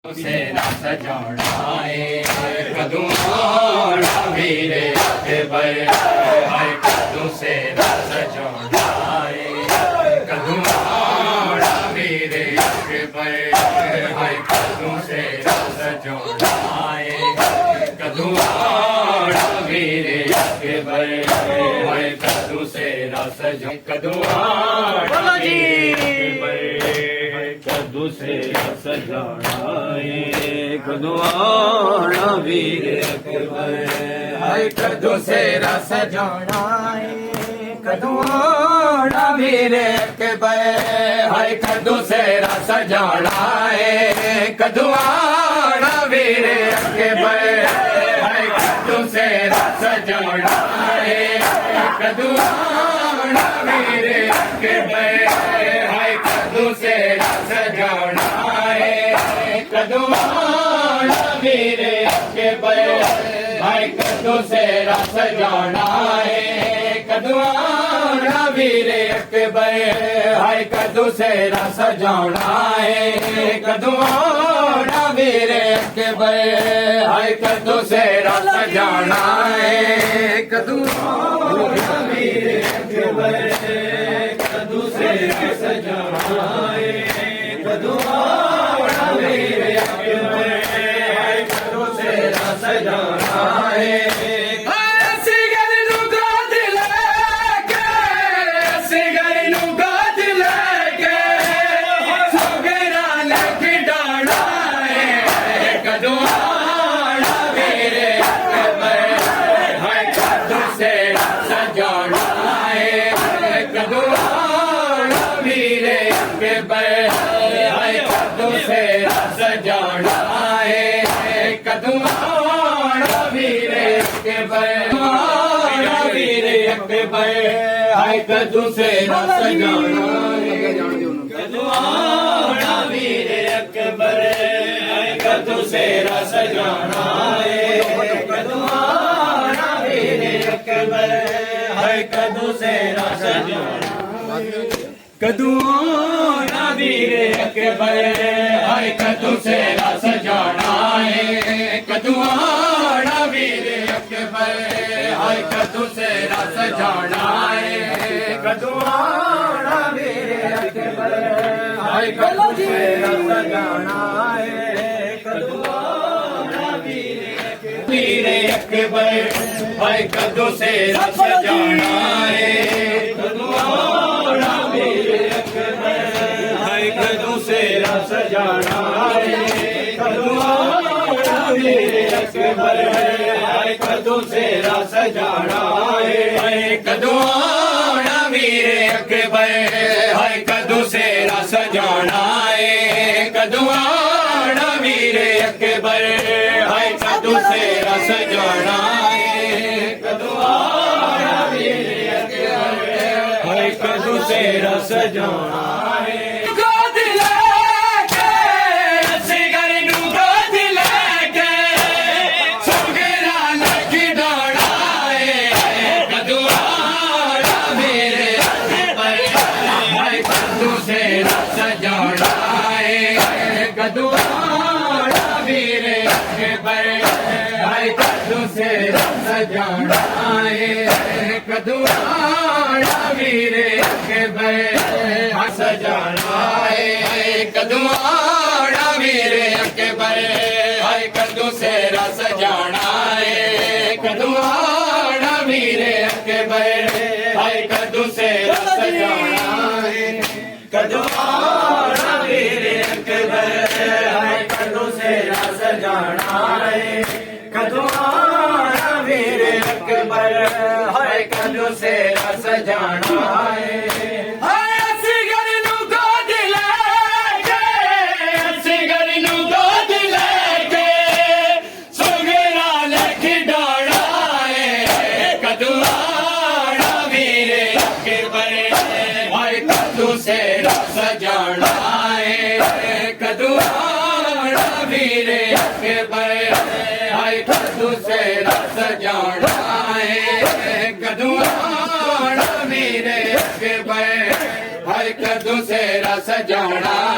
से रस जोड़ाए कदूना वीरे अकबर हाय कदू से रस जोड़ाए कदूना वीरे अकबर हाय कदू से रस जोड़ाए कदूना वीरे अकबर हाय कदू से रस जो कदूना कदू से रस जोड़ाए कदूना वीरे अकबर हाय कदू से रस जोड़ाए कदूना वीरे अकबर हाय कदू से रस जोड़ाए कदूना वीरे अकबर हाय कदू से रस जोड़ाए कदूना वीरे अकबर हाय कदू से रस जोड़ाए कदूना वीरे अकबर हाय कदू से रस जोड़ाए कदूना वीरे अकबर हाय कदू से रस जोड़ाए कदूना वीरे अकबर हाय कदू से रस जोड़ाए कदूना वीरे अकबर कदू से रस जोड़ाए कदूना वीरे अकबर हाय कदू से रस जोड़ाए हाय कदू से रस जोड़ाए कदूना वीरे अकबर हाय कदू से रस जोड़ाए कदूना वीरे अकबर हाय कदू से रस जोड़ाए कदूना वीरे अकबर हाय कदू से रस जोड़ाए कदूना वीरे अकबर हाय कदू से रस जोड़ाए कदूना वीरे अकबर हाय कदू से रस जोड़ाए कदूना वीरे अकबर हाय कदू से रस जोड़ाए कदूना वीरे अकबर हाय कदू से रस जोड़ाए कदूना वीरे अकबर हाय कदू से रस जोड़ाए कदूना वीरे अकबर हाय कदू से रस जोड़ाए कदूना वीरे अकबर हाय कदू से रस जोड़ाए कदूना वीरे अकबर हाय कदू से रस जोड़ाए कदूना वीरे अकबर हाय कदू से रस जोड़ाए कदूना वीरे अकबर रस जोड़ाए कदूना वीरे अकबर हाय कदू से रस जोड़ाए कदूना वीरे अकबर हाय कदू से रस जोड़ाए कदूना वीरे अकबर हाय कदू से रस जोड़ाए कदूना वीरे अकबर हाय कदू से रस जोड़ाए कदूना वीरे अकबर हाय कदू से रस जोड़ाए कदूना वीरे अकबर हाय कदू से रस जोड़ाए